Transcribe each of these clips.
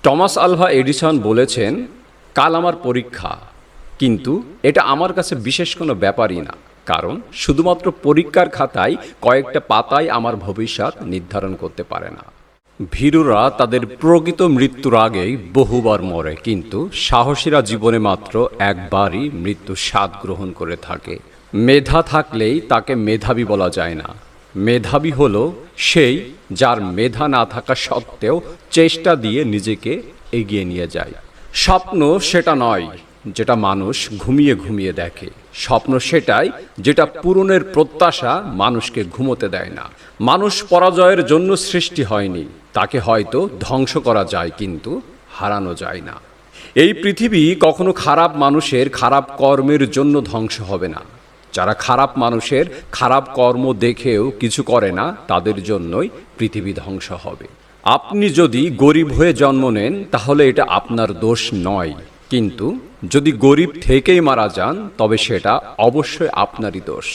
Thomas Alva Edison বলেছেন, কাল আমার পরীক্ষা, কিন্তু এটা আমার কাছে বিশেষ কোনো ব্যাপারই না, কারণ শুধুমাত্র পরীক্ষার খাতায় কয়েকটা পাতায় আমার ভবিষ্যৎ নির্ধারণ করতে পারে না। ভীরুরা তাদের প্রকৃত মৃত্যুর আগেই বহুবার মরে, কিন্তু সাহসীরা জীবনে মাত্র একবারই মৃত্যুর স্বাদ গ্রহণ করে থাকে। মেধা থাকলেই তাকে মেধাবী বলা যায় না। মেধাবী হলো সেই যার মেধা না থাকা সত্ত্বেও চেষ্টা দিয়ে নিজেকে এগিয়ে নিয়ে যায়। স্বপ্ন সেটা নয় যেটা মানুষ ঘুমিয়ে ঘুমিয়ে দেখে। স্বপ্ন সেটাই যেটা পূরণের প্রত্যাশা মানুষকে ঘুমোতে দেয় না। মানুষ পরাজয়ের জন্য সৃষ্টি হয়নি, তাকে হয়তো ধ্বংস করা যায়, কিন্তু হারানো যায় না। এই পৃথিবী কখনো খারাপ মানুষের খারাপ কর্মের জন্য ধ্বংস হবে না। যারা খারাপ মানুষের খারাপ কর্ম দেখেও কিছু করে না, তাদের জন্যই পৃথিবী ধ্বংস হবে। আপনি যদি গরিব হয়ে জন্ম নেন তাহলে এটা আপনার দোষ নয়, কিন্তু যদি গরিব থেকেই মারা যান তবে সেটা অবশ্যই আপনারই দোষ।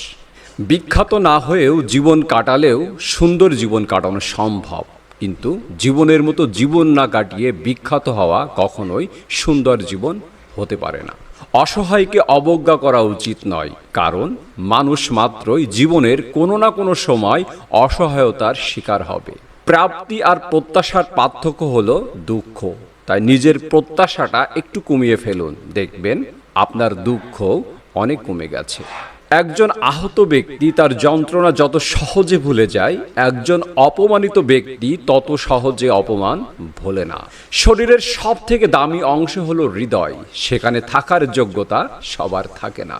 বিখ্যাত না হয়েও জীবন কাটালেও সুন্দর জীবন কাটানো সম্ভব, কিন্তু জীবনের মতো জীবন না কাটিয়ে বিখ্যাত হওয়া কখনোই সুন্দর জীবন হতে পারে না। অসহায়কে অবজ্ঞা করা উচিত নয়, কারণ মানুষ মাত্রই জীবনের কোনো না কোনো সময় অসহায়তার শিকার হবে। প্রাপ্তি আর প্রত্যাশার পার্থক্য হলো দুঃখ, তাই নিজের প্রত্যাশাটা একটু কমিয়ে ফেলুন, দেখবেন আপনার দুঃখ অনেক কমে গেছে। একজন আহত ব্যক্তি তার যন্ত্রণা যত সহজে ভুলে যায়, একজন অপমানিত ব্যক্তি তত সহজে অপমান ভোলে না। শরীরের সব থেকে দামি অংশ হলো হৃদয়, সেখানে থাকার যোগ্যতা সবার থাকে না।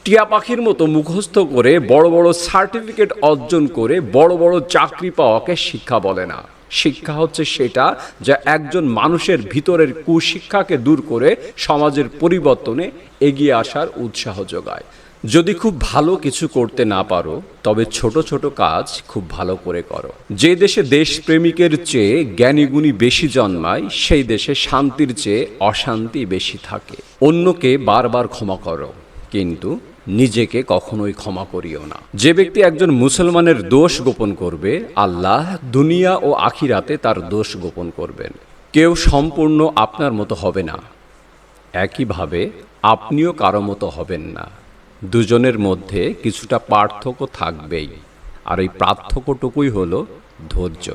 টিয়া পাখির মতো মুখস্থ করে বড় বড় সার্টিফিকেট অর্জন করে বড় বড় চাকরি পাওয়াকে শিক্ষা বলে না। শিক্ষা হচ্ছে সেটা যা একজন মানুষের ভিতরের কুশিক্ষাকে দূর করে সমাজের পরিবর্তনে এগিয়ে আসার উৎসাহ যোগায়। যদি খুব ভালো কিছু করতে না পারো, তবে ছোট ছোট কাজ খুব ভালো করে করো। যে দেশে দেশপ্রেমিকের চেয়ে জ্ঞানীগুণী বেশি জন্মায়, সেই দেশে শান্তির চেয়ে অশান্তি বেশি থাকে। অন্যকে বারবার ক্ষমা করো, কিন্তু নিজেকে কখনোই ক্ষমা করিও না। যে ব্যক্তি একজন মুসলমানের দোষ গোপন করবে, আল্লাহ দুনিয়া ও আখিরাতে তার দোষ গোপন করবেন। কেউ সম্পূর্ণ আপনার মতো হবে না, একইভাবে আপনিও কারো মতো হবেন না। দুজনের মধ্যে কিছুটা পার্থক্য থাকবেই, আর এই পার্থক্যটুকুই হলো ধৈর্য।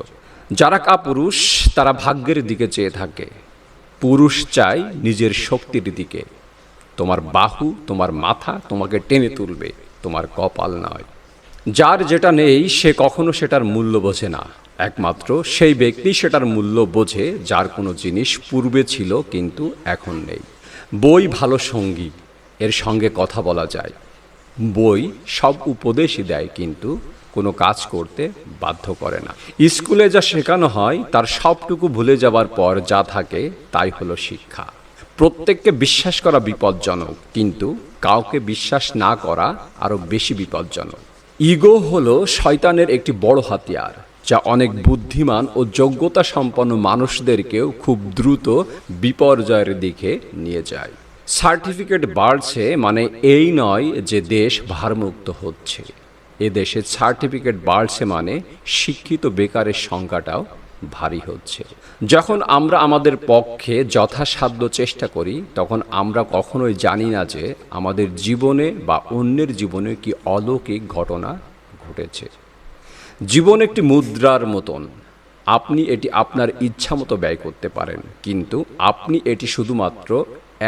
যারা কাপুরুষ তারা ভাগ্যের দিকে চেয়ে থাকে, পুরুষ চায় নিজের শক্তির দিকে। তোমার বাহু, তোমার মাথা তোমাকে টেনে তুলবে, তোমার কপাল নয়। যার যেটা নেই সে কখনো সেটার মূল্য বোঝে না। একমাত্র সেই ব্যক্তি সেটার মূল্য বোঝে যার কোনো জিনিস পূর্বে ছিল কিন্তু এখন নেই। বই ভালো সঙ্গী, এর সঙ্গে কথা বলা যায়। বই সব উপদেশই দেয়, কিন্তু কোনো কাজ করতে বাধ্য করে না। স্কুলে যা শেখানো হয় তার সবটুকু ভুলে যাবার পর যা থাকে তাই হলো শিক্ষা। প্রত্যেককে বিশ্বাস করা বিপজ্জনক, কিন্তু কাউকে বিশ্বাস না করা আরও বেশি বিপজ্জনক। ইগো হলো শয়তানের একটি বড় হাতিয়ার, যা অনেক বুদ্ধিমান ও যোগ্যতা সম্পন্ন মানুষদেরকেও খুব দ্রুত বিপর্যয়ের দিকে নিয়ে যায়। সার্টিফিকেট বাড়ছে মানে এই নয় যে দেশ ভারমুক্ত হচ্ছে। এ দেশে সার্টিফিকেট বাড়ছে মানে শিক্ষিত বেকারের সংখ্যাটাও ভারী হচ্ছে। যখন আমরা আমাদের পক্ষে যথাসাধ্য চেষ্টা করি, তখন আমরা কখনোই জানি না যে আমাদের জীবনে বা অন্যের জীবনে কি অলৌকিক ঘটনা ঘটেছে। জীবন একটি মুদ্রার মতন, আপনি এটি আপনার ইচ্ছা মতো ব্যয় করতে পারেন, কিন্তু আপনি এটি শুধুমাত্র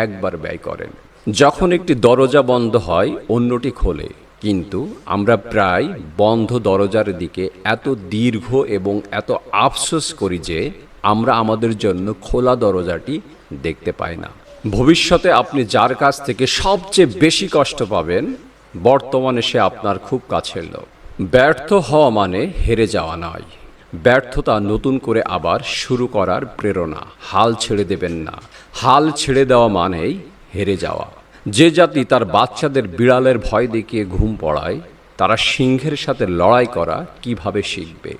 একবার ব্যয় করেন। যখন একটি দরজা বন্ধ হয় অন্যটি খোলে, কিন্তু আমরা প্রায় বন্ধ দরজার দিকে এত দীর্ঘ এবং এত আফসোস করি যে আমরা আমাদের জন্য খোলা দরজাটি দেখতে পাই না। ভবিষ্যতে আপনি যার কাছ থেকে সবচেয়ে বেশি কষ্ট পাবেন, বর্তমানে সে আপনার খুব কাছের লোক। ব্যর্থ হওয়া মানে হেরে যাওয়া নয়, ব্যর্থতা নতুন করে আবার শুরু করার প্রেরণা। হাল ছেড়ে দেবেন না। হাল ছেড়ে দেওয়া মানেই হেরে যাওয়া। যে জাতি তার বাচ্চাদের বিড়ালের ভয় দেখিয়ে ঘুম পড়ায়, তারা সিংহের সাথে লড়াই করা কিভাবে শিখবে?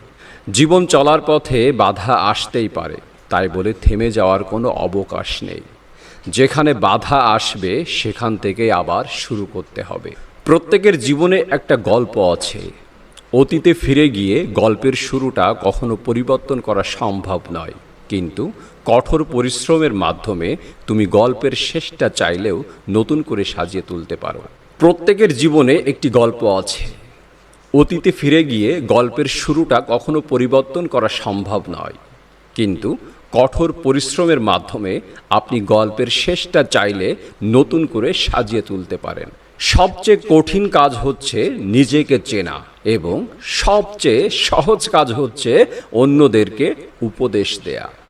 জীবন চলার পথে বাধা আসতেই পারে, তাই বলে থেমে যাওয়ার কোনো অবকাশ নেই। যেখানে বাধা আসবে সেখান থেকেই আবার শুরু করতে হবে। প্রত্যেকের জীবনে একটা গল্প আছে। অতীতে ফিরে গিয়ে গল্পের শুরুটা কখনো পরিবর্তন করা সম্ভব নয়, কিন্তু কঠোর পরিশ্রমের মাধ্যমে তুমি গল্পের শেষটা চাইলেও নতুন করে সাজিয়ে তুলতে পারো। প্রত্যেকের জীবনে একটি গল্প আছে। অতীতে ফিরে গিয়ে গল্পের শুরুটা কখনো পরিবর্তন করা সম্ভব নয়, কিন্তু কঠোর পরিশ্রমের মাধ্যমে আপনি গল্পের শেষটা চাইলে নতুন করে সাজিয়ে তুলতে পারেন। সবচেয়ে কঠিন কাজ হচ্ছে নিজেকে চেনা, এবং সবচেয়ে সহজ কাজ হচ্ছে অন্যদেরকে উপদেশ দেয়া।